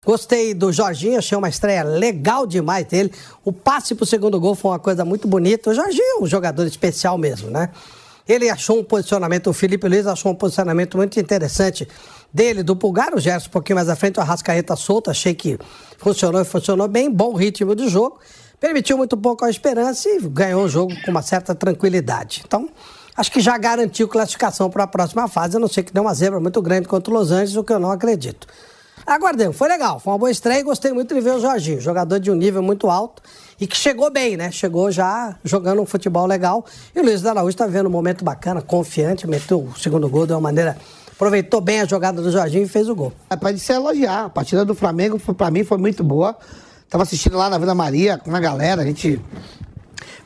Gostei do Jorginho, achei uma estreia legal demais dele. O passe pro segundo gol foi uma coisa muito bonita. O Jorginho é um jogador especial mesmo, né? Ele achou um posicionamento, o Felipe Luiz achou um posicionamento muito interessante dele, do Pulgar, o Gerson um pouquinho mais à frente, o Arrascaeta solto, achei que funcionou bem, bom ritmo de jogo, permitiu muito pouco a Esperança e ganhou o jogo com uma certa tranquilidade. Então, acho que já garantiu classificação para a próxima fase, a não ser que dê uma zebra muito grande contra o Los Angeles, o que eu não acredito. Aguardemos, foi legal, foi uma boa estreia e gostei muito de ver o Jorginho, jogador de um nível muito alto e que chegou bem, né? Chegou já jogando um futebol legal e o Luiz Araújo está vivendo um momento bacana, confiante, meteu o segundo gol de uma maneira, aproveitou bem a jogada do Jorginho e fez o gol. É para se elogiar, a partida do Flamengo para mim foi muito boa, estava assistindo lá na Vila Maria com a galera, a gente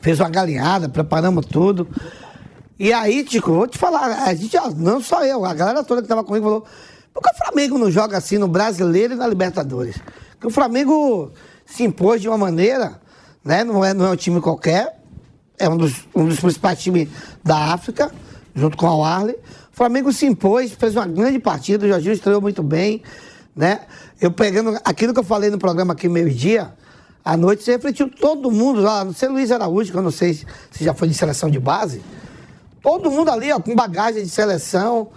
fez uma galinhada, preparamos tudo. E aí, Tico, vou te falar, a gente, não só eu, a galera toda que estava comigo falou: por que o Flamengo não joga assim no Brasileiro e na Libertadores? Porque o Flamengo se impôs de uma maneira, né? Não é um time qualquer, é um dos principais times da África, junto com o Al-Ahly. O Flamengo se impôs, fez uma grande partida, o Jorginho estreou muito bem, né? Eu pegando aquilo que eu falei no programa aqui meio-dia, à noite, você refletiu todo mundo lá, não sei Luiz Araújo, que eu não sei se já foi de seleção de base, todo mundo ali, ó, com bagagem de seleção,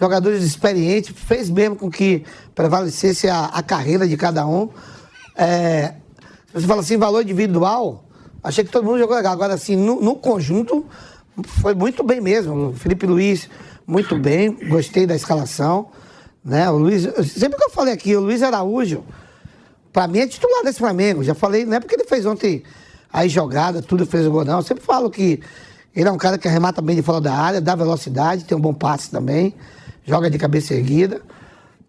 jogadores experientes, fez mesmo com que prevalecesse a carreira de cada um. Você fala assim, valor individual, achei que todo mundo jogou legal. Agora, assim, no conjunto, foi muito bem mesmo. O Felipe Luiz, muito bem, gostei da escalação, né? O Luiz, sempre que eu falei aqui, o Luiz Araújo, pra mim é titular desse Flamengo. Já falei, não é porque ele fez ontem aí jogada, tudo fez o gol, não. Eu sempre falo que ele é um cara que arremata bem de fora da área, dá velocidade, tem um bom passe também, joga de cabeça erguida,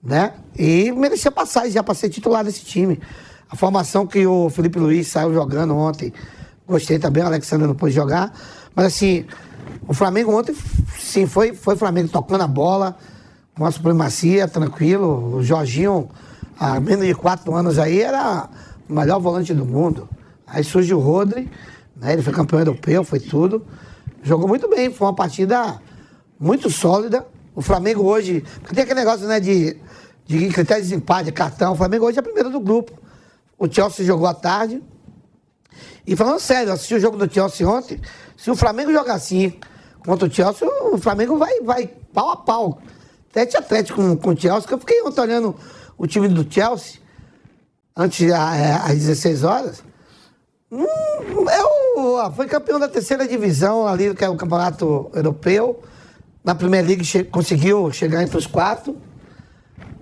né? E merecia passar já para ser titular desse time. A formação que o Felipe Luiz saiu jogando ontem, gostei também, o Alexandre não pôde jogar. Mas assim, o Flamengo ontem, sim, foi Flamengo tocando a bola, com uma supremacia, tranquilo. O Jorginho, há menos de 4 anos aí, era o melhor volante do mundo. Aí surge o Rodri, né? Ele foi campeão europeu, foi tudo. Jogou muito bem, foi uma partida muito sólida. O Flamengo hoje, porque tem aquele negócio, né, de critério de desempate, de cartão. O Flamengo hoje é primeiro do grupo. O Chelsea jogou à tarde. E falando sério, eu assisti o jogo do Chelsea ontem. Se o Flamengo jogar assim contra o Chelsea, o Flamengo vai pau a pau. Tete a tete com o Chelsea, que eu fiquei ontem olhando o time do Chelsea, antes, às 16 horas. Foi campeão da 3ª divisão ali, que é o campeonato europeu. Na Premier League conseguiu chegar entre os 4.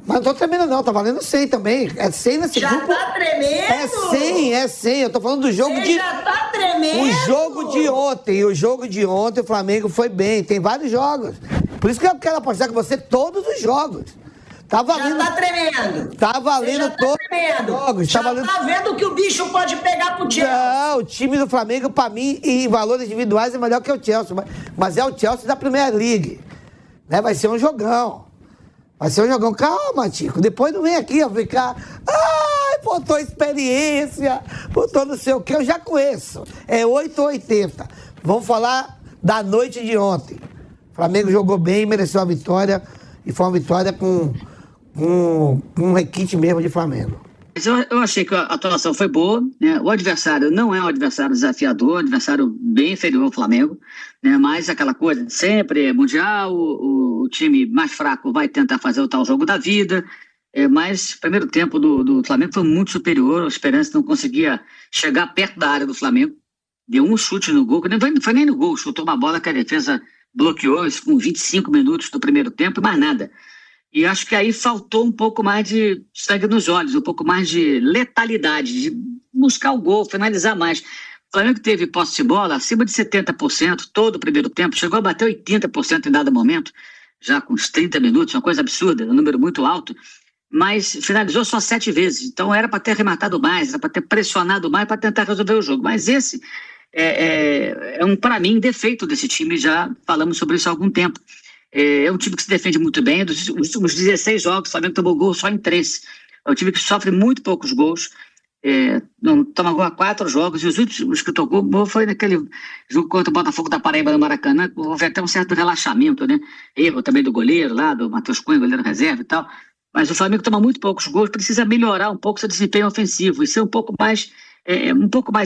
Mas não tô tremendo não, tá valendo 100 também. É 100 nesse já grupo. Já tá tremendo? É 100. Eu tô falando do jogo Você já tá tremendo? O jogo de ontem, o Flamengo foi bem. Tem vários jogos. Por isso que eu quero apostar com você todos os jogos. Tá valendo. Já tá tremendo. Tá valendo todos os jogos. Já tá vendo que o bicho pode pegar pro Chelsea. Não, o time do Flamengo, pra mim, em valores individuais, é melhor que o Chelsea. Mas é o Chelsea da Premier League. Né? Vai ser um jogão. Calma, Tico. Depois não vem aqui, ó, ficar... Ai, botou experiência, botou não sei o que, eu já conheço. É 8 ou 80. Vamos falar da noite de ontem. O Flamengo jogou bem, mereceu a vitória. E foi uma vitória com um requinte mesmo de Flamengo. Eu achei que a atuação foi boa, né? O adversário não é um adversário desafiador, um adversário bem inferior ao Flamengo, né? Mas aquela coisa, sempre é mundial, o time mais fraco vai tentar fazer o tal jogo da vida, mas o primeiro tempo do Flamengo foi muito superior, a Esperança não conseguia chegar perto da área do Flamengo, deu um chute no gol, que não foi nem no gol, chutou uma bola que a defesa bloqueou com 25 minutos do primeiro tempo e mais nada. E acho que aí faltou um pouco mais de sangue nos olhos, um pouco mais de letalidade, de buscar o gol, finalizar mais. O Flamengo teve posse de bola acima de 70% todo o primeiro tempo, chegou a bater 80% em dado momento, já com uns 30 minutos, uma coisa absurda, um número muito alto, mas finalizou só 7 vezes. Então era para ter arrematado mais, era para ter pressionado mais para tentar resolver o jogo. Mas esse para mim, defeito desse time, já falamos sobre isso há algum tempo. É um time que se defende muito bem. Dos últimos 16 jogos, o Flamengo tomou gol só em 3. É um time que sofre muito poucos gols. Não toma gol há 4 jogos. E os últimos que tomou gol foi naquele jogo contra o Botafogo da Paraíba no Maracanã. Houve até um certo relaxamento, né? Erro também do goleiro lá, do Matheus Cunha, goleiro reserva e tal. Mas o Flamengo toma muito poucos gols, precisa melhorar um pouco seu desempenho ofensivo e ser um pouco mais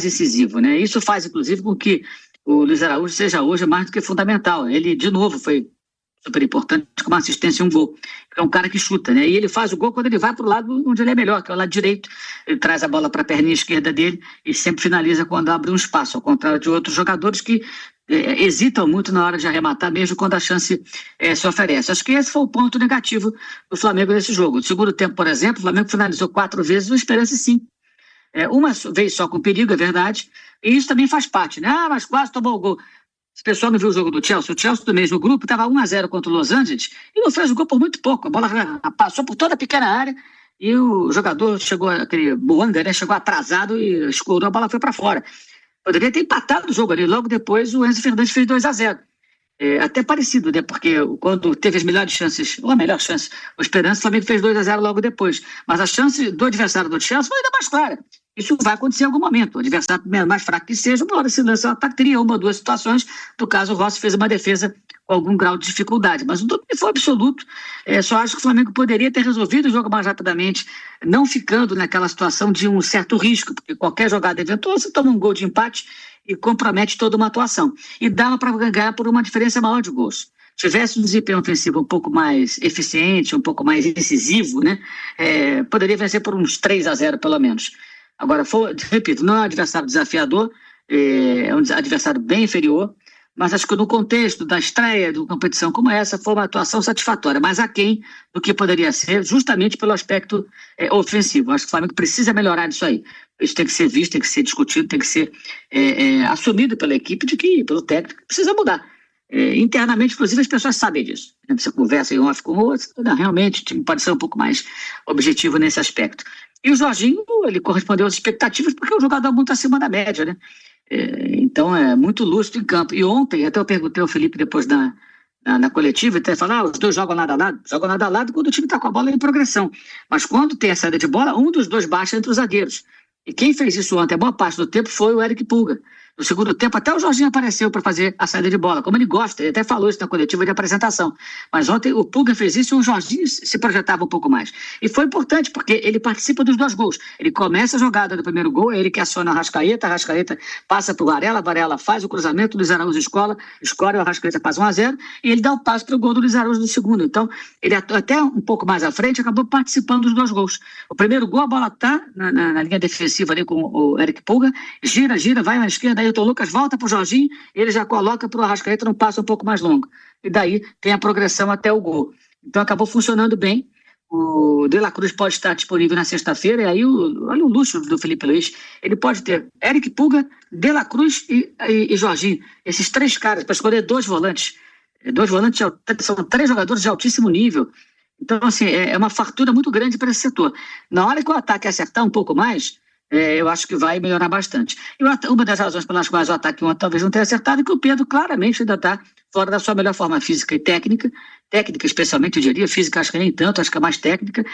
incisivo, né? Isso faz, inclusive, com que o Luiz Araújo seja hoje mais do que fundamental. Ele, de novo, foi super importante com uma assistência e um gol. É um cara que chuta, né? E ele faz o gol quando ele vai para o lado onde ele é melhor, que é o lado direito. Ele traz a bola para a perninha esquerda dele e sempre finaliza quando abre um espaço, ao contrário de outros jogadores que hesitam muito na hora de arrematar, mesmo quando a chance se oferece. Acho que esse foi o ponto negativo do Flamengo nesse jogo. No segundo tempo, por exemplo, o Flamengo finalizou 4 vezes, o Esperança 5. Uma vez só com perigo, é verdade, e isso também faz parte, né? Mas quase tomou o gol. Se o pessoal não viu o jogo do Chelsea, o Chelsea do mesmo grupo estava 1-0 contra o Los Angeles e não fez o gol por muito pouco. A bola passou por toda a pequena área e o jogador chegou, aquele Boanga, né? Chegou atrasado e escorou, a bola foi para fora. Poderia ter empatado o jogo ali. Logo depois, o Enzo Fernandes fez 2-0. Até parecido, né? Porque quando teve as melhores chances, ou a melhor chance, o Esperança, o Flamengo fez 2-0 logo depois. Mas a chance do adversário do Chelsea foi ainda mais clara. Isso vai acontecer em algum momento. O adversário mais fraco que seja, uma hora se lança um ataque, teria uma ou duas situações. No caso, o Rossi fez uma defesa com algum grau de dificuldade. Mas o domínio foi absoluto. Só acho que o Flamengo poderia ter resolvido o jogo mais rapidamente, não ficando naquela situação de um certo risco, porque qualquer jogada eventual, você toma um gol de empate e compromete toda uma atuação. E dava para ganhar por uma diferença maior de gols. Tivesse um desempenho ofensivo um pouco mais eficiente, um pouco mais incisivo, né? Poderia vencer por uns 3-0 pelo menos. Agora, repito, não é um adversário desafiador, é um adversário bem inferior, mas acho que no contexto da estreia de uma competição como essa, foi uma atuação satisfatória, mas aquém do que poderia ser, justamente pelo aspecto ofensivo. Acho que o Flamengo precisa melhorar nisso aí. Isso tem que ser visto, tem que ser discutido, tem que ser assumido pela equipe, pelo técnico, que precisa mudar. Internamente, inclusive, as pessoas sabem disso. Você conversa em off com o outro, realmente o time pode ser um pouco mais objetivo nesse aspecto. E o Jorginho, ele correspondeu às expectativas porque é um jogador muito acima da média, né? Então é muito lúcido em campo. E ontem, até eu perguntei ao Felipe depois na coletiva, até falar, os dois jogam lado a lado. Jogam lado a lado quando o time está com a bola em progressão. Mas quando tem a saída de bola, um dos dois baixa entre os zagueiros. E quem fez isso ontem, a boa parte do tempo, foi o Eric Pulga. No segundo tempo, até o Jorginho apareceu para fazer a saída de bola, como ele gosta, ele até falou isso na coletiva de apresentação. Mas ontem o Pulga fez isso e o Jorginho se projetava um pouco mais. E foi importante, porque ele participa dos 2 gols. Ele começa a jogada do primeiro gol, é ele que aciona a Arrascaeta passa para o Varela faz o cruzamento, o Luiz Araújo escora, o Arrascaeta faz 1-0, e ele dá o passo para o gol do Luiz Araújo no segundo. Então, ele até um pouco mais à frente, acabou participando dos 2 gols. O primeiro gol, a bola está na linha defensiva ali com o Eric Pulga, gira, vai à esquerda, Ailton Lucas volta para o Jorginho, ele já coloca para o Arrascaeta num passo um pouco mais longo. E daí tem a progressão até o gol. Então acabou funcionando bem. O De La Cruz pode estar disponível na sexta-feira, e aí olha o luxo do Felipe Luiz. Ele pode ter Eric Pulga, De La Cruz e Jorginho. Esses 3 caras, para escolher 2 volantes. 2 volantes são 3 jogadores de altíssimo nível. Então, assim, é uma fartura muito grande para esse setor. Na hora que o ataque acertar um pouco mais, eu acho que vai melhorar bastante. E uma das razões pelas quais o ataque ontem talvez não tenha acertado é que o Pedro claramente ainda está fora da sua melhor forma física e técnica especialmente, eu diria, física acho que nem tanto, acho que é mais técnica.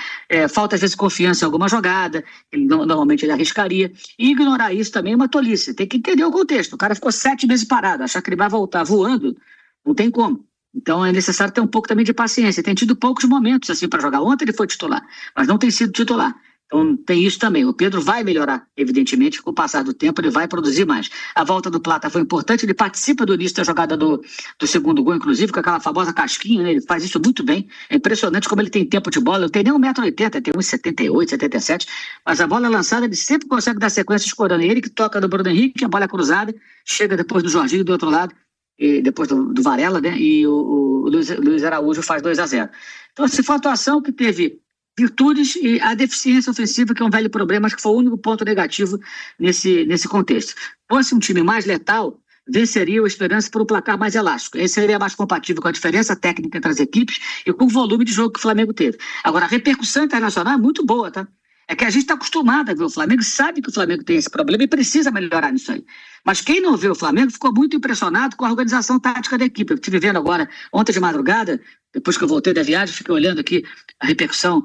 Falta às vezes confiança em alguma jogada, normalmente ele arriscaria, e ignorar isso também é uma tolice, tem que entender o contexto. O cara ficou 7 meses parado, achar que ele vai voltar voando, não tem como. Então é necessário ter um pouco também de paciência. Tem tido poucos momentos assim para jogar. Ontem ele foi titular, mas não tem sido titular. Então tem isso também. O Pedro vai melhorar, evidentemente, com o passar do tempo ele vai produzir mais. A volta do Plata foi importante, ele participa do início da jogada do segundo gol, inclusive, com aquela famosa casquinha, né? Ele faz isso muito bem. É impressionante como ele tem tempo de bola. Não tem nem 1,80 m, tem 1,78 m, 77, mas a bola lançada ele sempre consegue dar sequência escorando. Ele que toca no Bruno Henrique, a bola é cruzada, chega depois do Jorginho do outro lado, e depois do Varela, né? E o Luiz Araújo faz 2-0. Então, essa foi uma atuação que teve virtudes e a deficiência ofensiva, que é um velho problema, acho que foi o único ponto negativo nesse contexto. Se fosse um time mais letal, venceria o Esperança por um placar mais elástico. Esse seria mais compatível com a diferença técnica entre as equipes e com o volume de jogo que o Flamengo teve. Agora, a repercussão internacional é muito boa, tá? É que a gente está acostumado a ver o Flamengo, sabe que o Flamengo tem esse problema e precisa melhorar nisso aí. Mas quem não vê o Flamengo ficou muito impressionado com a organização tática da equipe. Eu estive vendo agora, ontem de madrugada, depois que eu voltei da viagem, fiquei olhando aqui a repercussão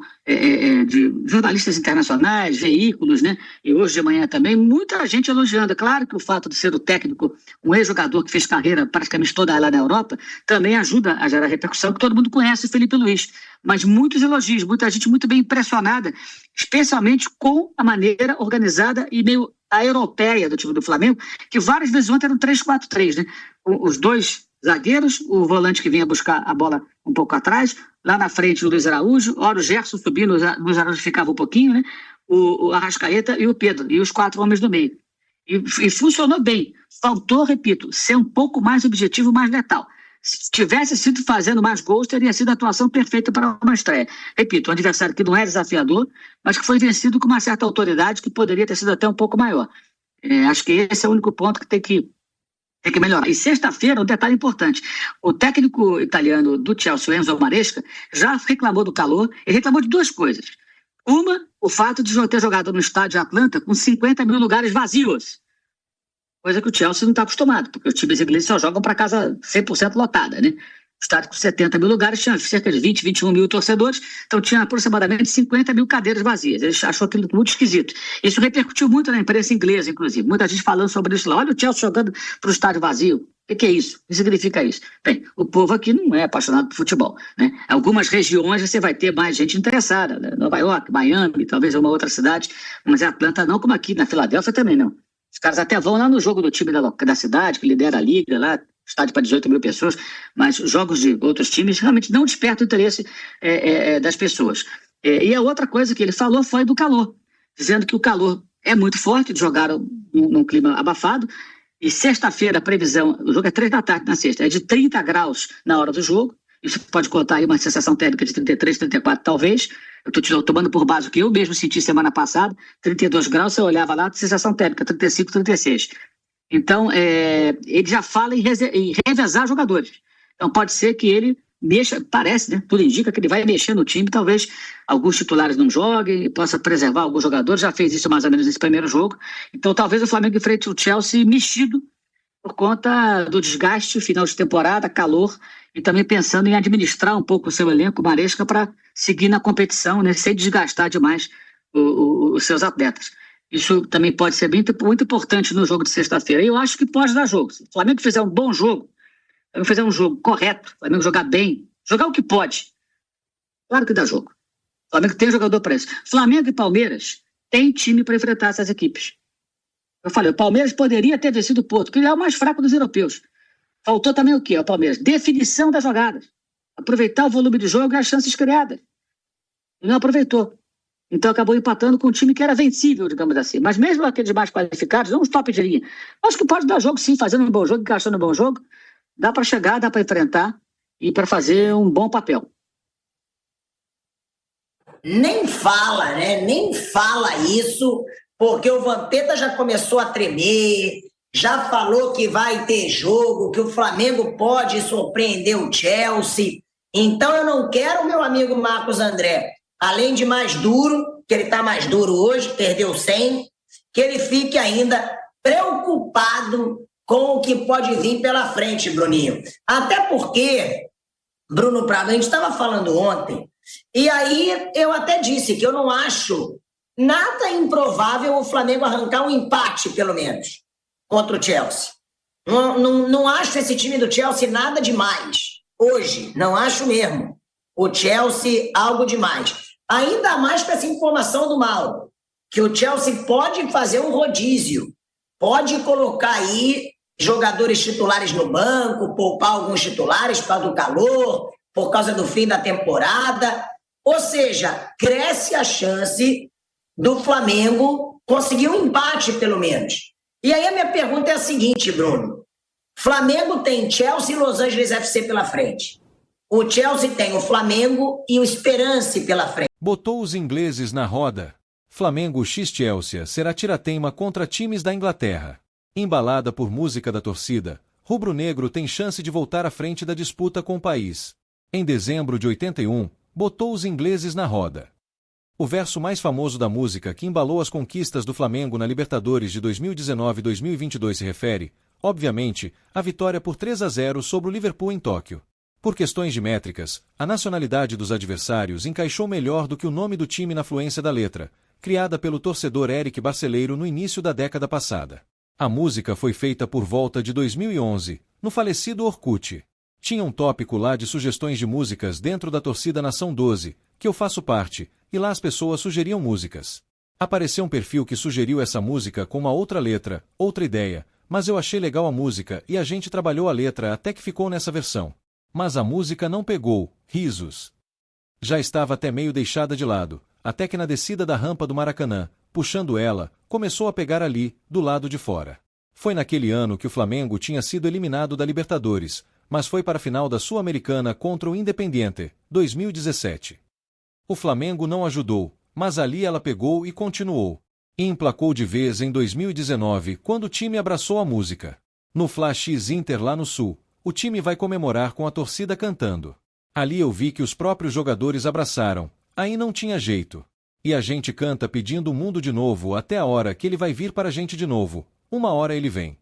de jornalistas internacionais, veículos, né? E hoje de manhã também, muita gente elogiando. É claro que o fato de ser o técnico, um ex-jogador que fez carreira praticamente toda lá na Europa, também ajuda a gerar repercussão, que todo mundo conhece o Felipe Luiz. Mas muitos elogios, muita gente muito bem impressionada, especialmente com a maneira organizada e meio a europeia do time do Flamengo, que várias vezes ontem era um 3-4-3, né? Os dois zagueiros, o volante que vinha buscar a bola um pouco atrás, lá na frente o Luiz Araújo, ora o Gerson subindo, o Luiz Araújo ficava um pouquinho, né? O Arrascaeta e o Pedro, e os 4 homens do meio. E funcionou bem. Faltou, repito, ser um pouco mais objetivo, mais letal. Se tivesse sido fazendo mais gols, teria sido a atuação perfeita para uma estreia. Repito, um adversário que não é desafiador, mas que foi vencido com uma certa autoridade que poderia ter sido até um pouco maior. Acho que esse é o único ponto que tem que melhorar. E sexta-feira, um detalhe importante. O técnico italiano do Chelsea, Enzo Maresca, já reclamou do calor. Ele reclamou de 2 coisas. Uma, o fato de ter jogado no estádio de Atlanta com 50 mil lugares vazios. Coisa que o Chelsea não está acostumado, porque os times ingleses só jogam para casa 100% lotada, né? O estádio com 70 mil lugares tinha cerca de 20, 21 mil torcedores, então tinha aproximadamente 50 mil cadeiras vazias. Ele achou aquilo muito esquisito. Isso repercutiu muito na imprensa inglesa, inclusive. Muita gente falando sobre isso lá. Olha o Chelsea jogando para o estádio vazio. O que é isso? O que significa isso? Bem, o povo aqui não é apaixonado por futebol, né? Algumas regiões você vai ter mais gente interessada, né? Nova York, Miami, talvez uma outra cidade, mas em Atlanta não, como aqui na Filadélfia também não. Os caras até vão lá no jogo do time da cidade, que lidera a liga lá, estádio para 18 mil pessoas, mas jogos de outros times realmente não despertam o interesse das pessoas. E a outra coisa que ele falou foi do calor, dizendo que o calor é muito forte, jogaram num clima abafado, e sexta-feira a previsão, o jogo é 3 da tarde na sexta, é de 30 graus na hora do jogo, isso pode contar aí uma sensação térmica de 33, 34 talvez. Eu estou tomando por base o que eu mesmo senti semana passada, 32 graus, você olhava lá, sensação térmica, 35, 36. Então, ele já fala em revezar jogadores. Então, pode ser que ele mexa, parece, né? Tudo indica que ele vai mexer no time, talvez alguns titulares não joguem e possa preservar alguns jogadores, já fez isso mais ou menos nesse primeiro jogo. Então, talvez o Flamengo enfrente o Chelsea mexido por conta do desgaste, final de temporada, calor, e também pensando em administrar um pouco o seu elenco, Maresca, para seguir na competição, né, sem desgastar demais os seus atletas. Isso também pode ser muito importante no jogo de sexta-feira. E eu acho que pode dar jogo. Se o Flamengo fizer um bom jogo, o Flamengo fizer um jogo correto, o Flamengo jogar bem, jogar o que pode, claro que dá jogo. O Flamengo tem jogador para isso. Flamengo e Palmeiras têm time para enfrentar essas equipes. Eu falei, o Palmeiras poderia ter vencido o Porto, que ele é o mais fraco dos europeus. Faltou também o quê? O Palmeiras? Definição das jogadas. Aproveitar o volume de jogo e as chances criadas. E não aproveitou. Então acabou empatando com um time que era vencível, digamos assim. Mas mesmo aqueles mais qualificados, não os top de linha. Acho que pode dar jogo sim, fazendo um bom jogo, encaixando um bom jogo. Dá para chegar, dá para enfrentar e para fazer um bom papel. Nem fala, né? Nem fala isso, porque o Vampeta já começou a tremer, já falou que vai ter jogo, que o Flamengo pode surpreender o Chelsea. Então eu não quero, meu amigo Marcos André, além de mais duro, que ele está mais duro hoje, perdeu 100, que ele fique ainda preocupado com o que pode vir pela frente, Bruninho. Até porque, Bruno Prado, a gente estava falando ontem, e aí eu até disse que eu não acho nada improvável o Flamengo arrancar um empate, pelo menos, contra o Chelsea. Não acho esse time do Chelsea nada demais. Hoje, não acho mesmo. O Chelsea, algo demais. Ainda mais com essa informação do Mauro, que o Chelsea pode fazer um rodízio, pode colocar aí jogadores titulares no banco, poupar alguns titulares por causa do calor, por causa do fim da temporada. Ou seja, cresce a chance do Flamengo conseguir um empate, pelo menos. E aí a minha pergunta é a seguinte, Bruno. Flamengo tem Chelsea e Los Angeles FC pela frente. O Chelsea tem o Flamengo e o Esperance pela frente. Botou os ingleses na roda. Flamengo x Chelsea será tirateima contra times da Inglaterra. Embalada por música da torcida, rubro-negro tem chance de voltar à frente da disputa com o país. Em dezembro de 81, botou os ingleses na roda. O verso mais famoso da música que embalou as conquistas do Flamengo na Libertadores de 2019 e 2022 se refere, obviamente, à vitória por 3-0 sobre o Liverpool em Tóquio. Por questões de métricas, a nacionalidade dos adversários encaixou melhor do que o nome do time na fluência da letra, criada pelo torcedor Eric Barceleiro no início da década passada. A música foi feita por volta de 2011, no falecido Orkut. Tinha um tópico lá de sugestões de músicas dentro da torcida Nação 12, que eu faço parte, e lá as pessoas sugeriam músicas. Apareceu um perfil que sugeriu essa música com uma outra letra, outra ideia, mas eu achei legal a música e a gente trabalhou a letra até que ficou nessa versão. Mas a música não pegou, risos. Já estava até meio deixada de lado, até que na descida da rampa do Maracanã, puxando ela, começou a pegar ali, do lado de fora. Foi naquele ano que o Flamengo tinha sido eliminado da Libertadores, mas foi para a final da Sul-Americana contra o Independiente, 2017. O Flamengo não ajudou, mas ali ela pegou e continuou. E emplacou de vez em 2019, quando o time abraçou a música. No Flash Inter lá no Sul, o time vai comemorar com a torcida cantando. Ali eu vi que os próprios jogadores abraçaram, aí não tinha jeito. E a gente canta pedindo o mundo de novo até a hora que ele vai vir para a gente de novo, uma hora ele vem.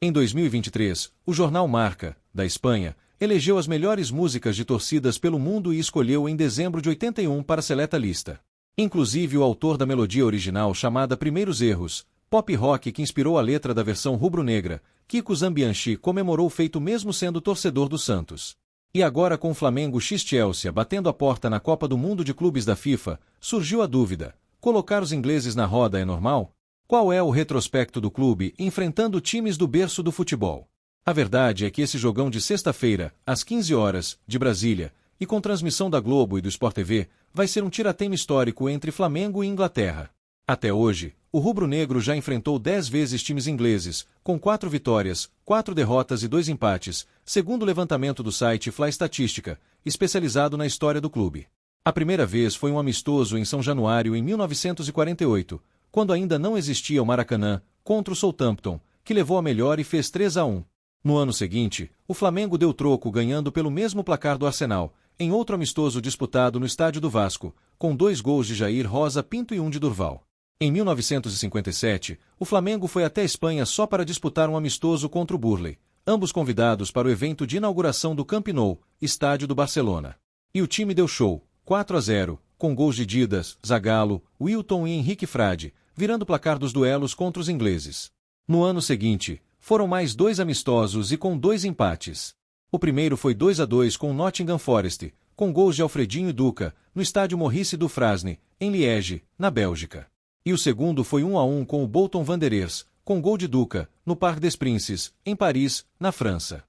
Em 2023, o jornal Marca, da Espanha, elegeu as melhores músicas de torcidas pelo mundo e escolheu em dezembro de 81 para a seleta lista. Inclusive o autor da melodia original chamada Primeiros Erros, pop rock que inspirou a letra da versão rubro-negra, Kiko Zambianchi comemorou o feito mesmo sendo torcedor do Santos. E agora com o Flamengo x-Chelsea batendo a porta na Copa do Mundo de Clubes da FIFA, surgiu a dúvida, colocar os ingleses na roda é normal? Qual é o retrospecto do clube enfrentando times do berço do futebol? A verdade é que esse jogão de sexta-feira, às 15 horas, de Brasília, e com transmissão da Globo e do Sport TV, vai ser um tiratema histórico entre Flamengo e Inglaterra. Até hoje, o rubro-negro já enfrentou 10 vezes times ingleses, com 4 vitórias, 4 derrotas e 2 empates, segundo o levantamento do site Fla Estatística, especializado na história do clube. A primeira vez foi um amistoso em São Januário em 1948, quando ainda não existia o Maracanã, contra o Southampton, que levou a melhor e fez 3-1. No ano seguinte, o Flamengo deu troco ganhando pelo mesmo placar do Arsenal, em outro amistoso disputado no estádio do Vasco, com 2 gols de Jair Rosa Pinto e 1 de Durval. Em 1957, o Flamengo foi até a Espanha só para disputar um amistoso contra o Burnley, ambos convidados para o evento de inauguração do Camp Nou, estádio do Barcelona. E o time deu show, 4-0, com gols de Didas, Zagallo, Wilton e Henrique Frade, virando o placar dos duelos contra os ingleses. No ano seguinte, foram mais 2 amistosos e com 2 empates. O primeiro foi 2-2 com o Nottingham Forest, com gols de Alfredinho e Duca, no estádio Maurice Dufresne, em Liège, na Bélgica. E o segundo foi 1-1 com o Bolton Wanderers, com gol de Duca, no Parc des Princes, em Paris, na França.